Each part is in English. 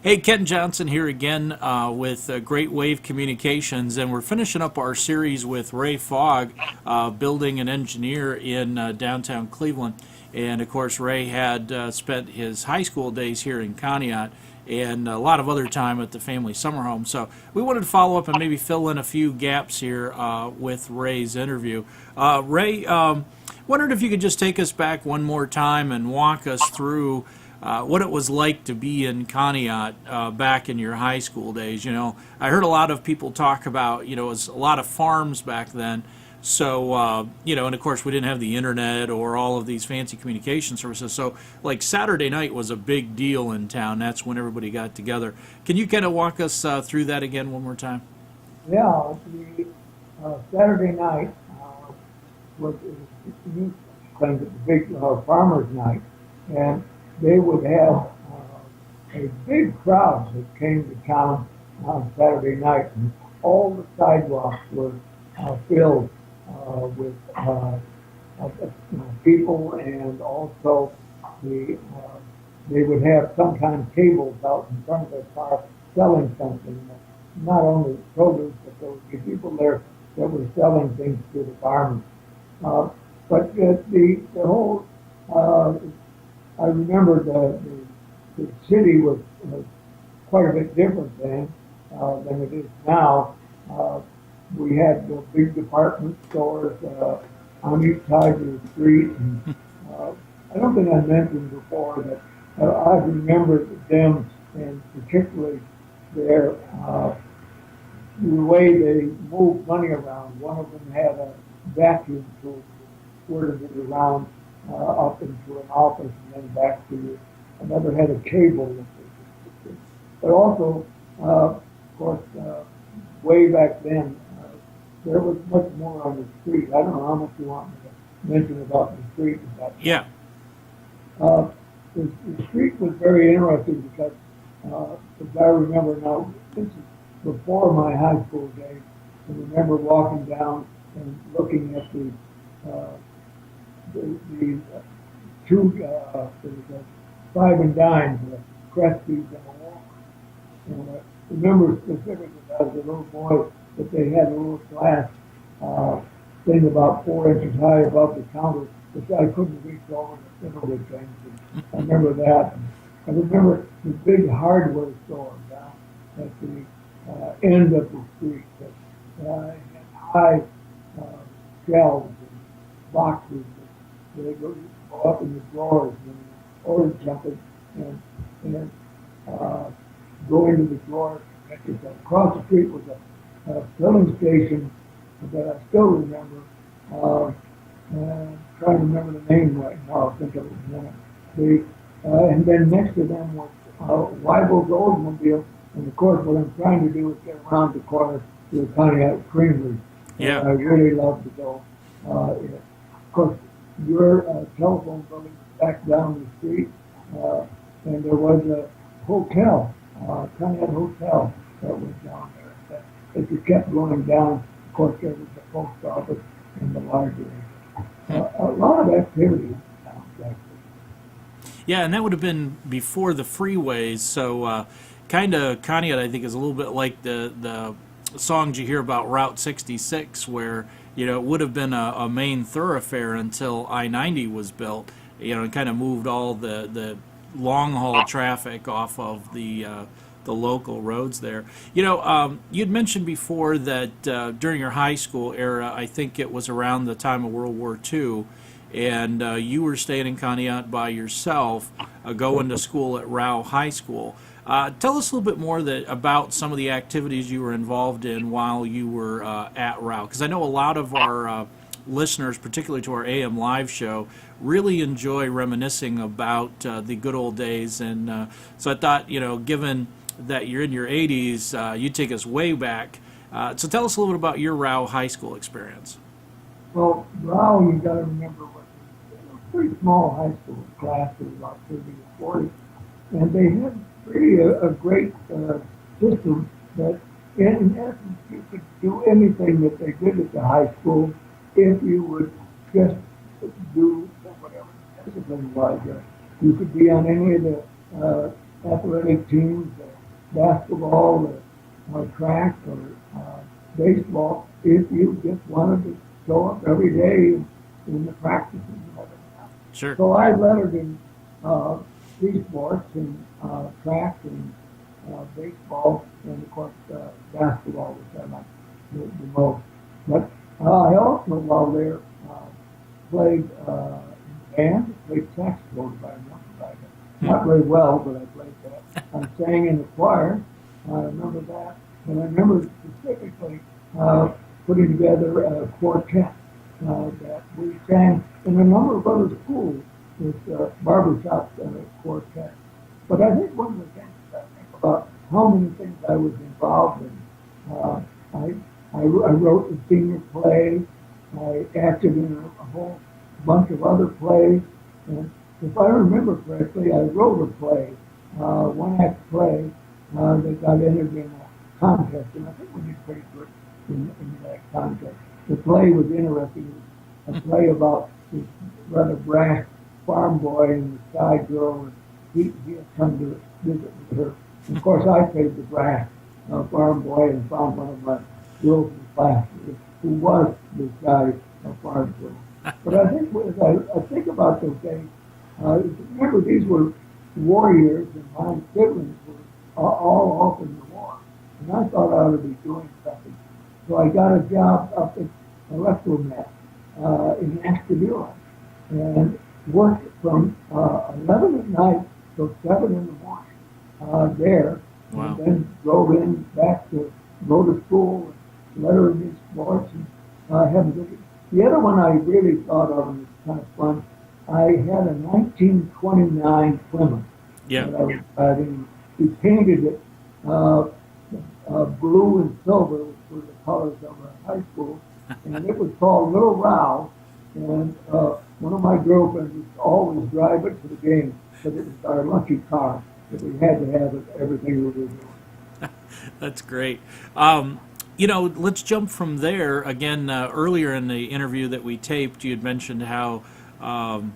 Hey, Ken Johnson here again with Great Wave Communications, and we're finishing up our series with Ray Fogg, building an engineer in downtown Cleveland. And of course, Ray had spent his high school days here in Conneaut and a lot of other time at the family summer home. So we wanted to follow up and maybe fill in a few gaps here with Ray's interview. Ray, wondered if you could just take us back one more time and walk us through what it was like to be in Conneaut back in your high school days. You know, I heard a lot of people talk about, it was a lot of farms back then. So, and of course we didn't have the internet or all of these fancy communication services. So, like Saturday night was a big deal in town. That's when everybody got together. Can you kind of walk us through that again one more time? Yeah, the Saturday night was claimed it the big farmers' night, and they would have a big crowd that came to town on Saturday night, and all the sidewalks were filled with people, and also they would have sometimes tables out in front of their car selling something. Not only produce, but there would be people there that were selling things to the farmers. But the whole I remember the city was quite a bit different then than it is now. We had the big department stores on each side of the street. And, I don't think I mentioned before that I remember them, and particularly their the way they moved money around. One of them had a vacuum tool, squirted it around up into an office and then back to you. Another had a cable. But also, of course, way back then, there was much more on the street. I don't know how much you want me to mention about the street. Yeah. The street was very interesting because, as I remember now, this is before my high school days. I remember walking down and looking at the two, five and dime, the Cresties and the Walker. And I remember specifically as a little boy that they had a little glass thing about 4 inches high above the counter, which I couldn't reach over the cinnamon things. And I remember that. And I remember the big hardware store down at the end of the street that had high shelves and boxes. They go up in the drawers and order something and go into the drawers. Across the street was a filling station that I still remember. And trying to remember the name right now. I'll think of it in a minute. And then next to them was Weigel's Oldsmobile. And of course, what I'm trying to do is get around the corner to the Pontiac Creamery. Yeah. I really love to go. Of course, your telephone building back down the street, and there was a hotel, Pontiac Hotel that was down there. As you kept going down, of course, there was the post office and the library. A lot of activity in town back there. Yeah, and that would have been before the freeways, so kind of Conneaut, I think, is a little bit like the songs you hear about Route 66, where it would have been a main thoroughfare until I-90 was built, and kind of moved all the long haul traffic off of the local roads there. You'd mentioned before that during your high school era, I think it was around the time of World War II, and you were staying in Conneaut by yourself, going to school at Rao High School. Tell us a little bit more about some of the activities you were involved in while you were at Rao, because I know a lot of our listeners, particularly to our AM live show, really enjoy reminiscing about the good old days. And so I thought, given that you're in your 80s, you'd take us way back. So tell us a little bit about your Rao High School experience. Well, Rao, you got to remember, was a pretty small high school class of about 30 to 40, and they had really a great system that, in essence, you could do anything that they did at the high school if you would just do whatever the discipline was. You could be on any of the athletic teams. basketball or track or baseball if you just wanted to show up every day in the practices and everything else. Sure. So I lettered in three sports, in track and baseball, and of course basketball, which I like the most. But I also, while there, played in band, played saxophone, if I remember right. Not very well, but I played that. I sang in the choir. I remember that. And I remember specifically putting together a quartet that we sang in a number of other schools with barbershop quartet. But I think one of the things I think about how many things I was involved in. I wrote the senior play. I acted in a whole bunch of other plays. And if I remember correctly, I wrote a play, one-act play, that got entered in a contest, and I think we did pretty good in that contest. The play was interesting. It was a play about this rather brash farm boy and the sky girl, and he had come to visit with her. And of course, I played the brash farm boy and found one of my girls in class who was this guy farm girl. But I think as I think about those days, remember these were warriors, and my siblings were all off in the war. And I thought I ought to be doing something. So I got a job up at Electromet in Ashtabula and worked from 11 at night till 7 in the morning there. Wow. And then drove in back to go to school and letter in sports and have a good. The other one I really thought of, and it's kind of fun, I had a 1929 Plymouth Yeah. that I was driving. We painted it blue and silver, which were the colors of our high school, and it was called Little Row. And one of my girlfriends would always drive it to the game because it was our lucky car that we had to have it, everything we were doing. That's great. Let's jump from there. Again, earlier in the interview that we taped, you had mentioned how Dwayne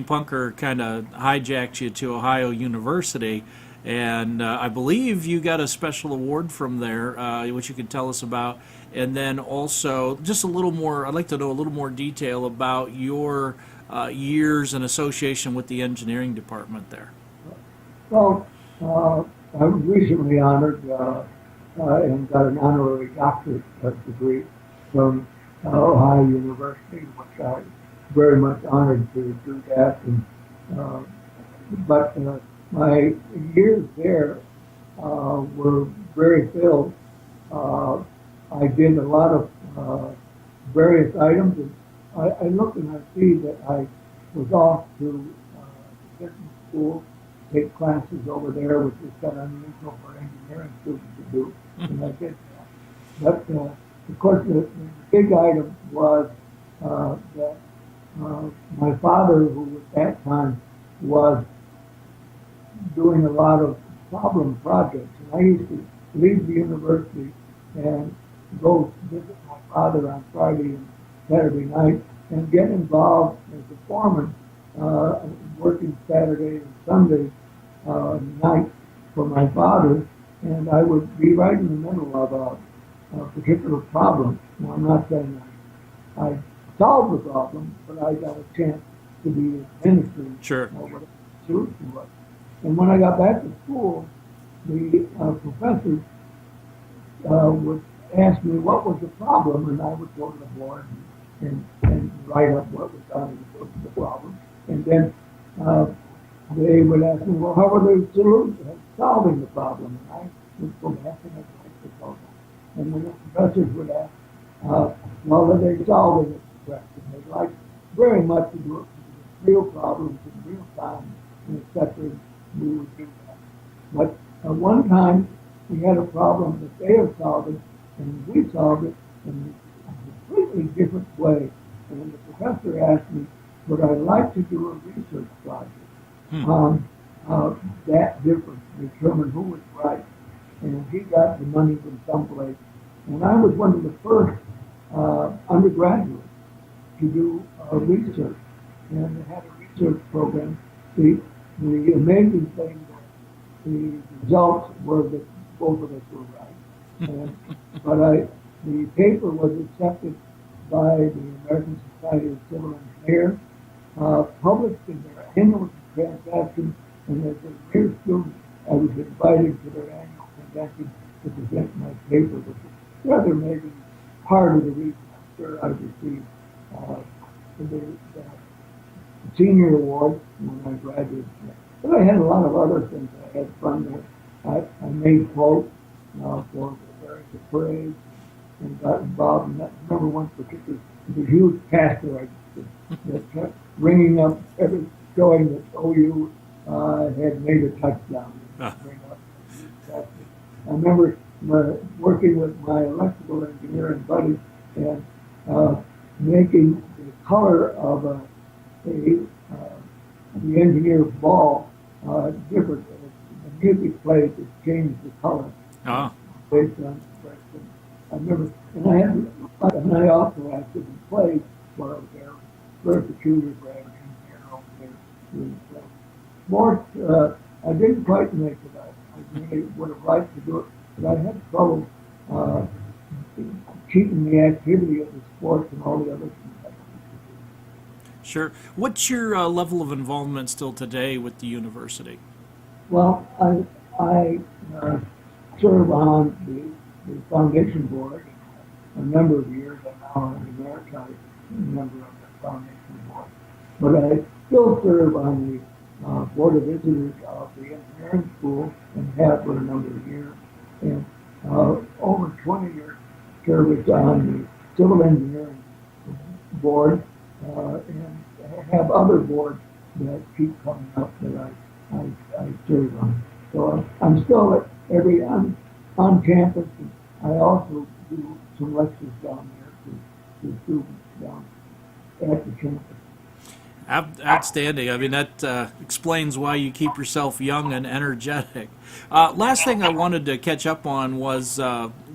Punker kind of hijacked you to Ohio University, and I believe you got a special award from there, which you could tell us about. And then also, just a little more, I'd like to know a little more detail about your years in association with the engineering department there. Well, I was recently honored and got an honorary doctorate degree from Ohio University, which I very much honored to do that. And, but my years there were very filled. I did a lot of various items, and I look and I see that I was off to business school, take classes over there, which is kind of unusual for engineering students to do, and I did that. But of course, the big item was that my father, who at that time was doing a lot of problem projects, and I used to leave the university and go visit my father on Friday and Saturday night and get involved as a foreman, working Saturday and Sunday night for my father, and I would be right in the middle of a particular problem. Now, I'm not saying I solved the problem, but I got a chance to be administering Sure. what the solution was. And when I got back to school, the professors would ask me what was the problem, and I would go to the board and write up what was on the problem. And then they would ask me, well, how were they solving the problem? And I would go back and I'd write the problem. And then the professors would ask, well, are they solving it correctly? They'd like very much to do it with real problems in real time, and et cetera. We would do that. But one time we had a problem that they are solving, and we solved it in a completely different way. And the professor asked me, would I like to do a research project on that difference, determine who was right. And he got the money from someplace. And I was one of the first undergraduates to do research. And they had a research program. The amazing thing the results were that both of us were right. The paper was accepted by the American Society of Civil Engineers, published in their annual transaction, and as a mere student, I was invited to their annual convention to present my paper, which is rather maybe part of the reason I'm sure I received the senior award when I graduated. But I had a lot of other things. I had fun there. I made quotes for the various parades and got involved in that. I remember one particular, the huge pastor that kept ringing up, showing that OU had made a touchdown. I remember working with my electrical engineer and buddy and making the color of the engineer's ball different. The music played to change the color based on expression. I remember, and I also acted in plays while I was there. Very peculiar gravity over there. Sports, I didn't quite make it. I really would have liked to do it, but I had trouble keeping the activity of the sports and all the other things. Sure. What's your level of involvement still today with the university? Well, I serve on the foundation board a number of years. I'm now an emeritus member of the foundation board. But I still serve on the board of visitors of the engineering school and have for a number of years. And over 20 years service on the civil engineering board and have other boards that keep coming up that I serve on. So I'm still on campus. And I also do some lectures down there to students down at the campus. Outstanding. I mean, that explains why you keep yourself young and energetic. Last thing I wanted to catch up on was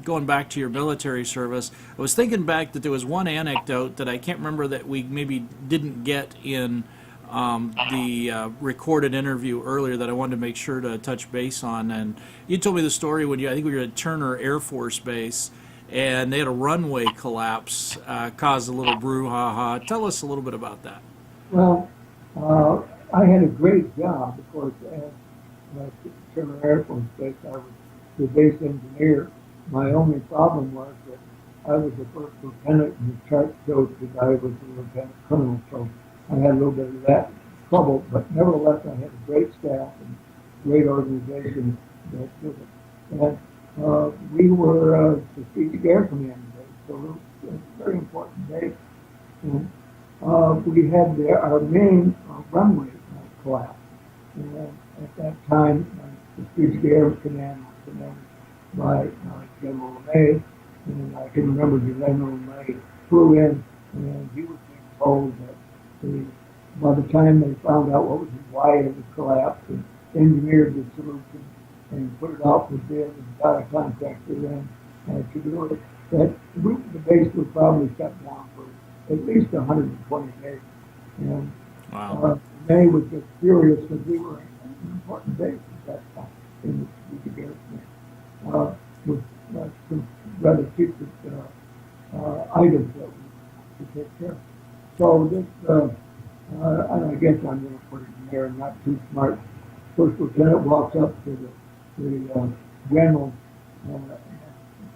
going back to your military service. I was thinking back that there was one anecdote that I can't remember that we maybe didn't get in the recorded interview earlier that I wanted to make sure to touch base on. And you told me the story when I think we were at Turner Air Force Base, and they had a runway collapse, caused a little brouhaha. Tell us a little bit about that. Well, I had a great job, of course, at Turner Air Force Base. I was the base engineer. My only problem was that I was the first lieutenant, and the chart showed that I was the lieutenant colonel, so I had a little bit of that trouble. But nevertheless, I had a great staff and great organization that did it. And we were the Strategic Air Command base, so it was a very important base. And we had our main runway collapse. And at that time, the Strategic Air Command was commanded by General LeMay, and I can remember General LeMay flew in, and he was being told that by the time they found out what was why it was collapsed, and engineered the solution and put it out for bid and got a contractor in to do it, that the base would probably shut down for at least 120 days. And wow. May was just furious because we were an important base at that time in the Strategic Air Command. With some rather secret items that we could take care of. So this, I guess I'm going to put it in there, not too smart. First lieutenant walks up to the general and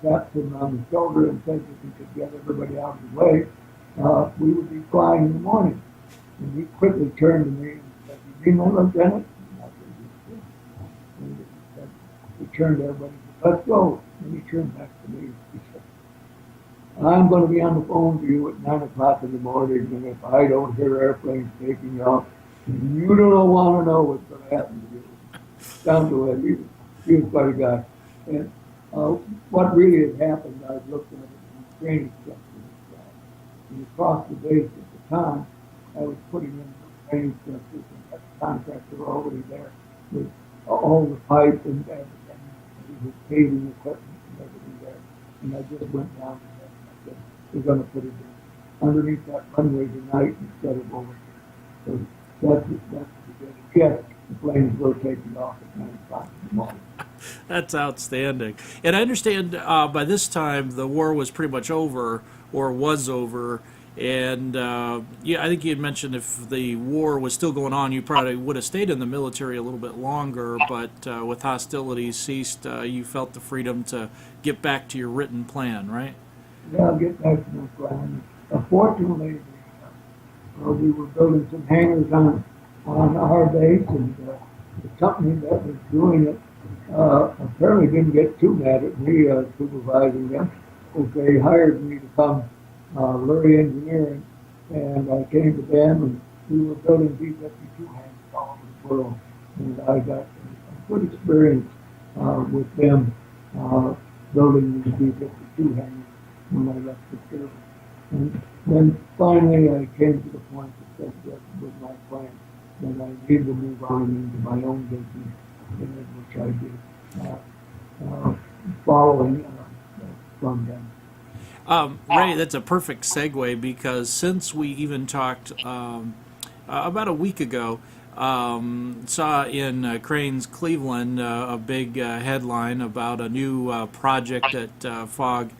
taps him on the shoulder and says if he could get everybody out of the way, we would be flying in the morning. And he quickly turned to me and said, "You mean that, Lieutenant?" And I said, "Yes." And he turned to everybody and said, "Let's go." And he turned back to me and he said, "I'm going to be on the phone to you at 9 o'clock in the morning, and if I don't hear airplanes taking off, you don't want to know what's going to happen to you." Down to it. He was quite a guy. And what really had happened, I looked at it in the training section. And across the base at the time, I was putting in the training structures and had the contractor already there with all the pipe and everything. He was paving equipment and everything there. And I just went down to that and I said, "We're going to put it underneath that runway tonight instead of over here." So that's the beginning. Yes, the planes were taking off at 9 o'clock in the morning. That's outstanding. And I understand by this time the war was pretty much over, or was over. And yeah, I think you had mentioned if the war was still going on, you probably would have stayed in the military a little bit longer. But with hostilities ceased, you felt the freedom to get back to your written plan, right? Yeah, I'll get back to my plan. Fortunately, we were building some hangars on our base, and the company that was doing it apparently didn't get too mad at me supervising them, because they hired me to come learn engineering, and I came to them, and we were building B-52 hangars all over the world, and I got a good experience with them building these B-52 hangars when I left the service. And then finally I came to the point that that was my plan, that I needed to move on into my own business, which I did, following from them. Ray, that's a perfect segue, because since we even talked about a week ago, saw in Crane's Cleveland a big headline about a new project that Fogg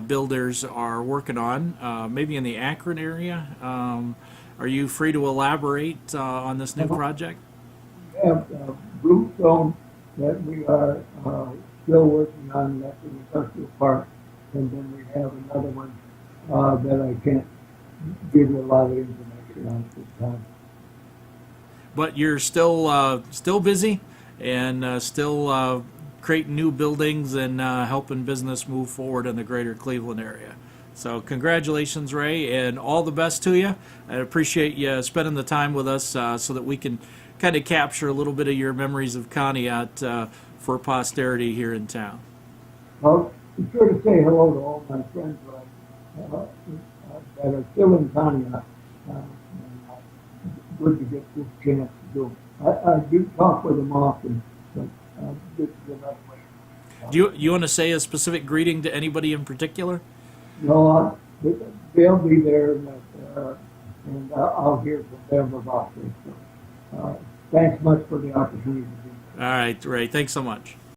builders are working on, maybe in the Akron area. Are you free to elaborate on this new project? We have Bluestone that we are still working on at the industrial park, and then we have another one that I can't give you a lot of information on at this time. But you're still busy and still creating new buildings and helping business move forward in the greater Cleveland area. So congratulations, Ray, and all the best to you. I appreciate you spending the time with us so that we can kind of capture a little bit of your memories of Conneaut for posterity here in town. Well, be sure to say hello to all my friends that are still in Conneaut. Good to get this chance to do. I do talk with them often, but this is another way. Do you want to say a specific greeting to anybody in particular? No, they'll be there, and I'll hear from them about this. So, thanks much for the opportunity. All right, Ray. Thanks so much.